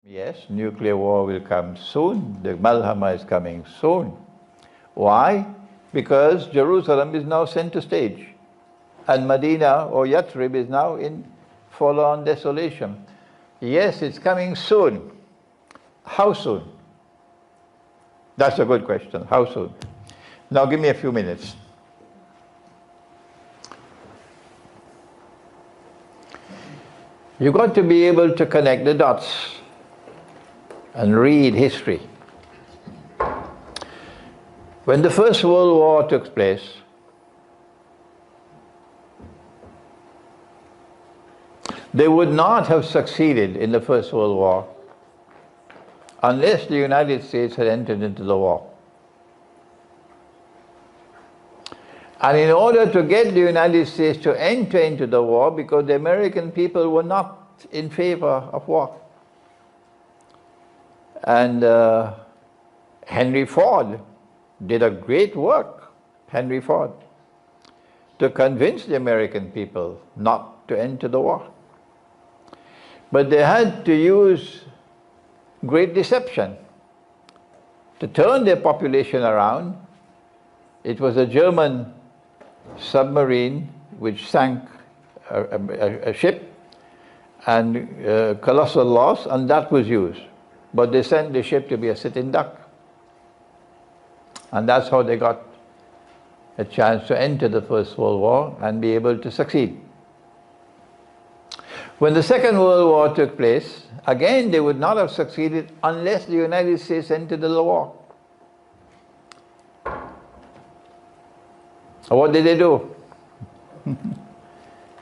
Yes, nuclear war will come soon. The Malhama is coming soon. Why? Because Jerusalem is now center stage, and Medina or Yathrib is now in full-on desolation. Yes, it's coming soon. How soon? That's a good question. How soon? Now give me a few minutes. You've got to be able to connect the dots and read history. When the First World War took place, they would not have succeeded in the First World War unless the United States had entered into the war. And in order to get the United States to enter into the war, because the American people were not in favor of war. And Henry Ford did a great work, Henry Ford, to convince the American people not to enter the war. But they had to use great deception to turn their population around. It was a German submarine which sank a ship, and colossal loss, and that was used. But they sent the ship to be a sitting duck. And that's how they got a chance to enter the First World War and be able to succeed. When the Second World War took place, again they would not have succeeded unless the United States entered the war. What did they do?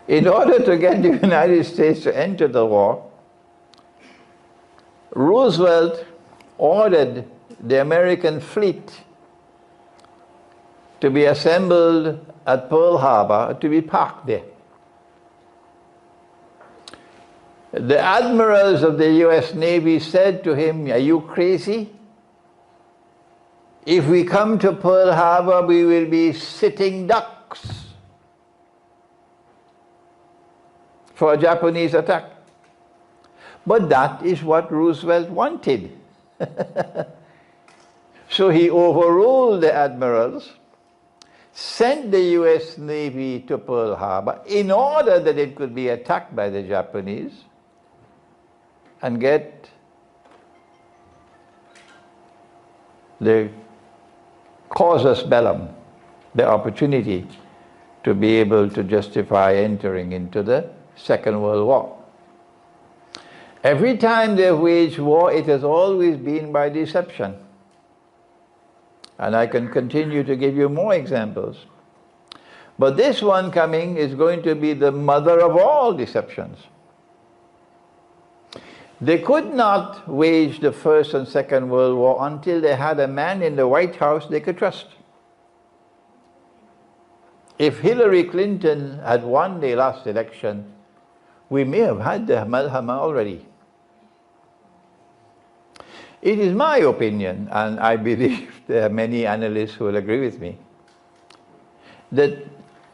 In order to get the United States to enter the war, Roosevelt ordered the American fleet to be assembled at Pearl Harbor, to be parked there. The admirals of the US Navy said to him, "Are you crazy? If we come to Pearl Harbor, we will be sitting ducks for a Japanese attack." But that is what Roosevelt wanted. So he overruled the admirals, sent the US Navy to Pearl Harbor in order that it could be attacked by the Japanese and get the casus bellum, the opportunity to be able to justify entering into the Second World War. Every time they wage war, it has always been by deception. And I can continue to give you more examples. But this one coming is going to be the mother of all deceptions. They could not wage the First and Second World War until they had a man in the White House they could trust. If Hillary Clinton had won the last election, we may have had the Malhama already. It is my opinion, and I believe there are many analysts who will agree with me, that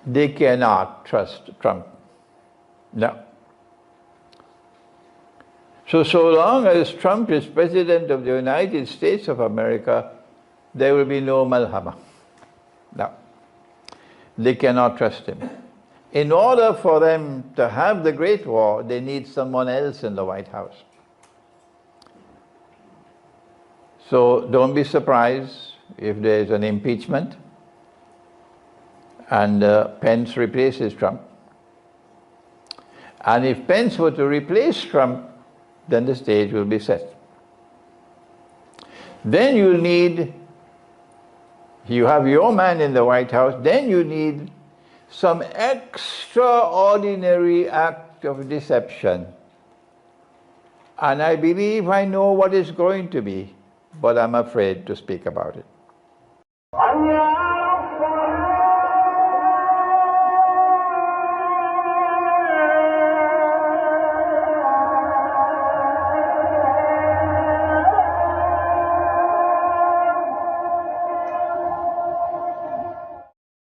they cannot trust Trump. No. So long as Trump is President of the United States of America, there will be no Malhama. No. They cannot trust him. In order for them to have the Great War, they need someone else in the White House. So don't be surprised if there is an impeachment and Pence replaces Trump. And if Pence were to replace Trump, then the stage will be set. Then you have your man in the White House, then you need some extraordinary act of deception. And I believe I know what it's going to be, but I'm afraid to speak about it.